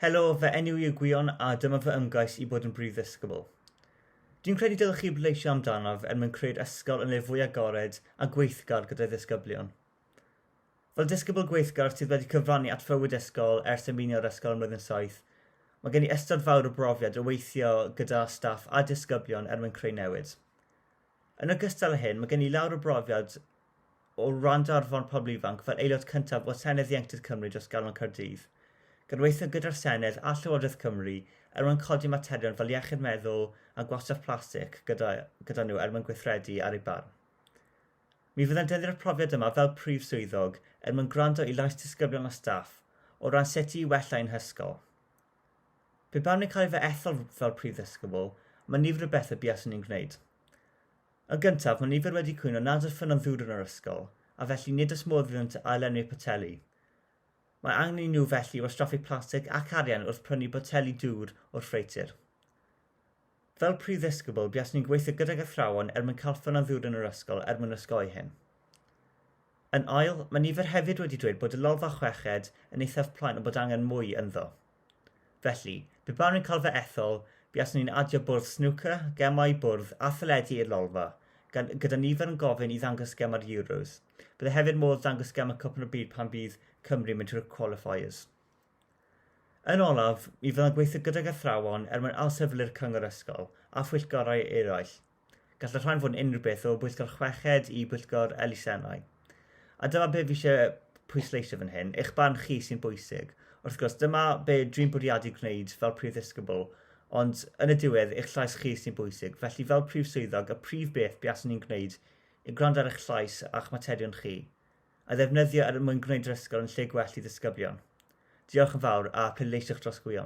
Helo, fe enw i Gwion a dyma fy ymgais i bod yn brif ddisgybl. Dwi'n credu dylech chi bleisio amdanof mwyn creu'r ysgol yn ei fwy agored a gweithgar gyda'i ddisgyblion. Fel disgybl gweithgar sydd wedi cyfrannu at fywyd ysgol ers ymunio'r ysgol ym mlwyddyn 7, mae gen i ystod fawr o brofiad o weithio gyda staff a disgyblion mwyn creu newid. Yn ogystal â hyn, mae gen i lawr o brofiad o rhan arfon pobl ifanc fel aelod cyntaf o Senedd Ieuenctid Cymru dros Galon Caerdydd, gan weithio gyda'r Senedd a Llywodraeth Cymru mwyn codi materion fel iechyd meddwl a gwastraff plastig gyda nhw mwyn gweithredu ar ei barn. Mi fyddai'n defnyddio'r profiad yma fel prif swyddog mwyn gwrando i lais disgyblion a staff o ran sut i wella ein hysgol. Pe bawn ni'n cael ei fy ethol fel prif ddisgybl, mae nifer o bethau buaswn ni'n gwneud. Yn gyntaf, mae nifer wedi cwyno nad yw'r ffynnon ddŵr yn yr ysgol, a felly nid ys modd iddynt ailenwi'r poteli. Mae angen i nhw felly wastraffu plastig ac arian wrth prynu boteli dŵr o'r ffreitur. Fel prif ddisgybl, buaswn ni'n gweithio gyda'r athrawon mwyn cael ffynnon ddŵr yn yr ysgol mwyn osgoi hyn. Yn ail, mae nifer hefyd wedi dweud bod y lolfa chweched yn eithaf plaen o bod angen mwy ynddo. Felly, pe bawn ni'n cael fy ethol, buaswn ni'n adio bwrdd snwcer, gemau bwrdd a theledu i'r lolfa, gyda nifer yn gofyn i ddangos gema'r Euros. Byddai hefyd modd ddangos gem y cwpl o byd pan bydd Cymru mynd trwy'r qualifiers. Yn olaf, mi fyddai'n gweithio gyda'r athrawon mwyn alsefylu'r cyngor ysgol a phwyllgorau eraill. Gall y rhain fod yn unrhyw beth o bwyllgor chweched i bwyllgor elusennau. A dyma be fi eisiau pwysleisio fan hyn, eich barn chi sy'n bwysig. Wrth gwrs, dyma be dwi'n bwriadu gwneud fel prif ddisgybl, ond yn y diwedd eich llais chi sy'n bwysig. Felly fel prif swyddog, y prif beth buaswn ni'n gwneud i gwrando ar eich llais a'ch materion chi, a ddefnyddio mwyn gwneud yr ysgol yn lle gwell i ddisgyblion. Diolch yn fawr a pleidleisiwch dros Gwion.